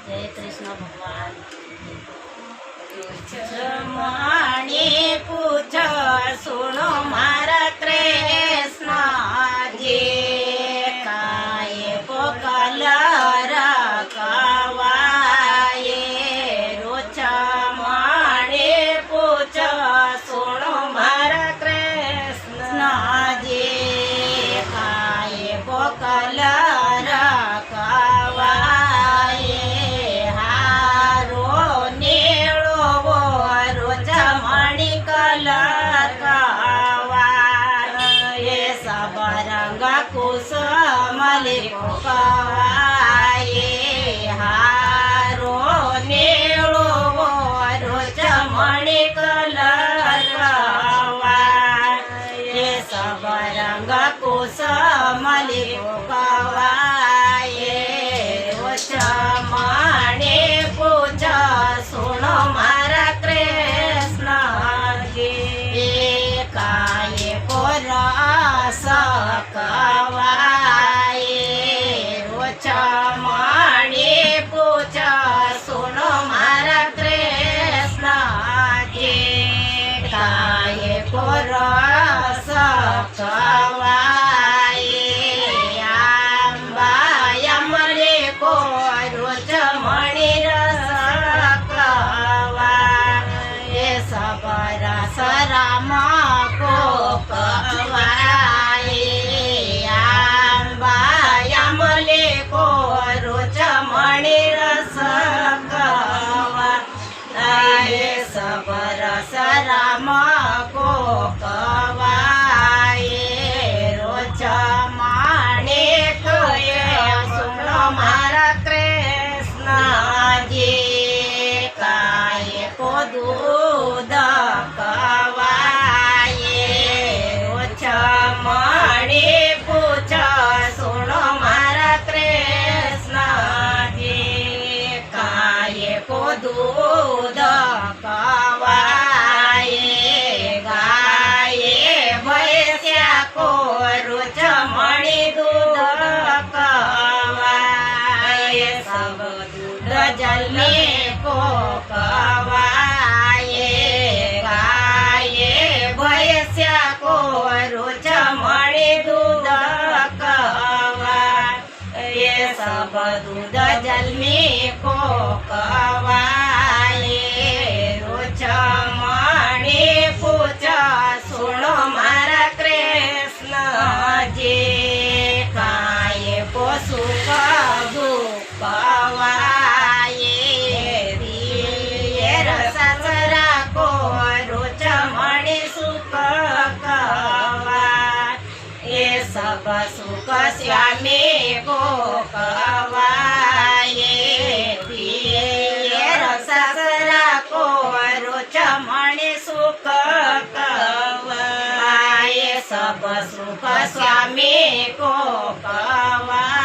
जय कृष्ण भगवान। जमाने पूछ सुनो मारा कृष्ण जी काय को कलर कवाये रोच माने पूछ सुनो मारा कृष्ण जी काय को कलर कवाये हारो नीळो रोज मणि कलर कवाये सब रंग कुसुमले कवाये हारो नीळो रोज मणि कलर कवाये सब रंग कुसुमले कवाये रोज मणि पूजा सुनो मारा कृष्ण जी काय को रस कवाये रोज मणि पूजा सुनो मारा कृष्ण जी काय को रस कवाये आंबा यमले को रोज मणि रस कवाये सब रस राम को कवाये आंबा यमले को रोज मणि रस कवाये सब रस राम को कवाये रोज मणि कये सुनो मारा कृष्ण जी काय को दूध कवाये रोज मणि पूछ सुनो मारा कृष्ण जी काय को दूध कवाये गाये भैंस्या को रोज मणि दूध कवाये सब दूध जलने को कवाये गाये भैंस्या को रोज मणि दूध कवाये सब दूध जलने को कवाये रोज मणि पूजा सुनो मारा कृष्ण जी काय को सुख दुख कवाये ससरा को रोज मणि सुख कवाये सब सुख श्यामी को कवाये ससरा को रोज मणि सुख कवाये सब सुख स्वामी को कवाये।